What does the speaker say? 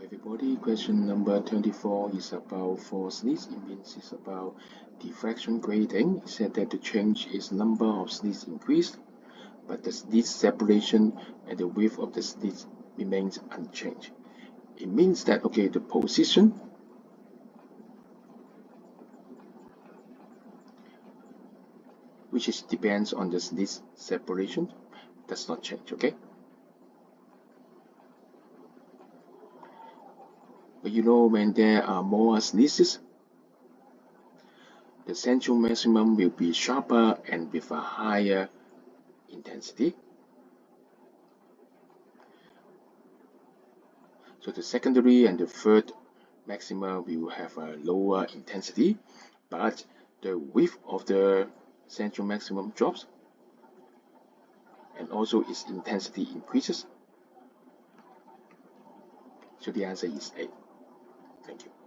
Everybody, question number 24 is about for slits. It means it's about diffraction grating. It said that the change is number of slits increased, but the slit separation and the width of the slits remains unchanged. It means that, okay, the position which depends on the slit separation does not change, okay? But you know, when there are more slits, the central maximum will be sharper and with a higher intensity. So the secondary and the third maxima will have a lower intensity, but the width of the central maximum drops and also its intensity increases. So the answer is A. Thank you.